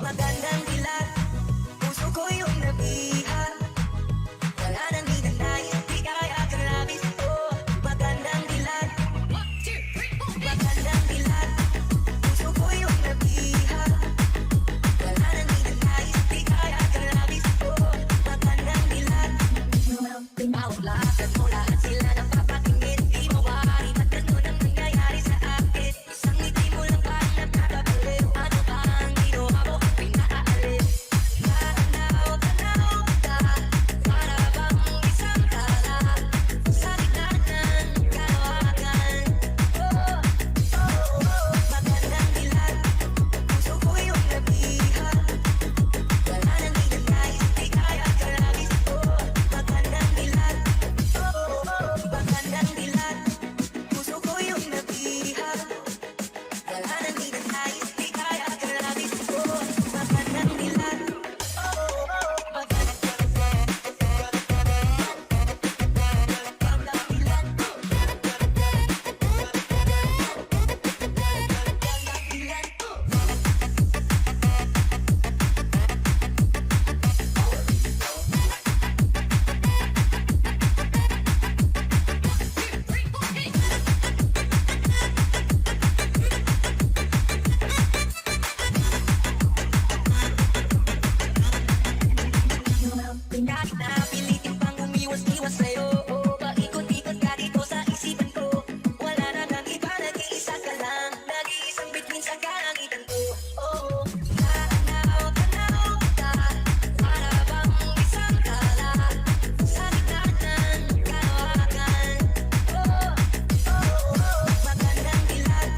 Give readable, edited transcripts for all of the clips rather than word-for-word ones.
magandang dilag, puso ko yung nabiha. Wala nang di na nais, di kaya karabis. Oh, magandang dilag, magandang dilag, puso ko yung nabiha. Wala nang di na nais, di kaya karabis. Oh, magandang dilag. Bawat lakad mo, lahat sila napapatingin. Di mawari, ba't ganun ang nangyayari sa akin? Isang ngiti mo lang ba ang nagkakabaliw? Ano ba ang ginawa mo? Pinaalis. Tanaw, tanaw ka, para bang isang tala sa gitna ng kalawakan. Oh, oh, oh, magandang dilag, puso ko yung nabiha. Wala nang di na nais, di kaya karabis. Oh, magandang dilag, oh, oh, magandang dilag, puso ko yung nabiha. Wala nang di na nais, di kaya karabis. Oh, magandang dilag, oh, oh, magandang dilag, kahit na pilitin pang umiwas-iwas sa'yo. Oh, paikot-ikot ka dito sa isipan ko. Wala na nang iba, nag-iisa ka lang. Nag-iisang bituin sa kalangitan ko. Oh, tanaw, tanaw ka, para bang isang tala sa gitna ng kalawakan. Oh, oh, oh, magandang dilag,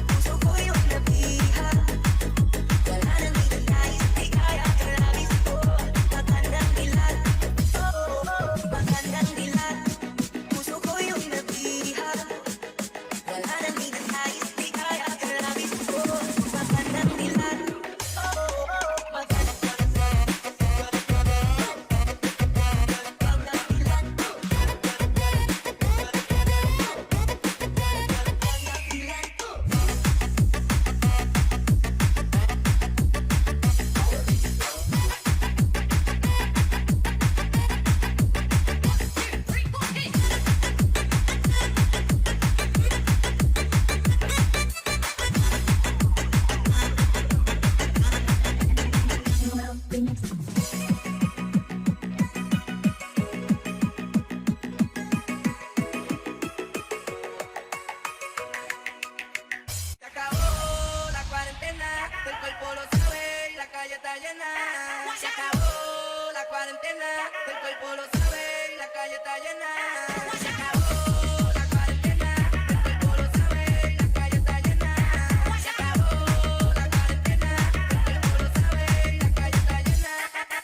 puso ko yung nabiha. Wala nang di na nais, di kaya karabis. Oh, magandang dilag, oh, oh, magandang dilag, puso ko yung nabiha. Wala nang di na nais, di kaya karabis. Oh, magandang dilag, oh, oh, magandang dilag, Se acabó la cuarentena, el cuerpo lo sabe y la calle está llena. Se acabó la cuarentena, el cuerpo lo sabe y la calle está llena. Se acabó la cuarentena, el cuerpo lo sabe y la calle está llena. Se acabó la cuarentena, el cuerpo lo sabe y la calle está llena.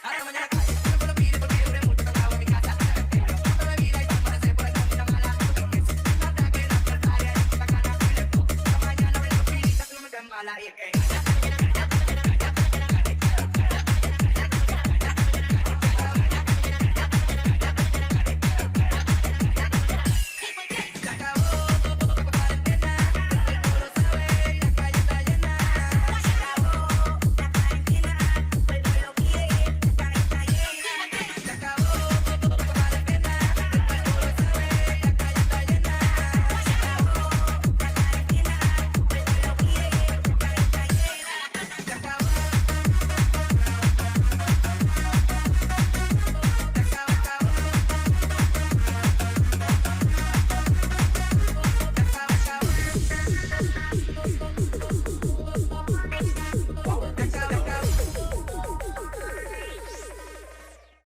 Hasta mañana calle, el cuerpo lo pide porque duré mucho cagado en mi casa. Toda la vida y todo parece por esta vida mala. Mata que la playa y bacana, fui lejos. Hasta mañana ven los pilitas, no me den mala y es que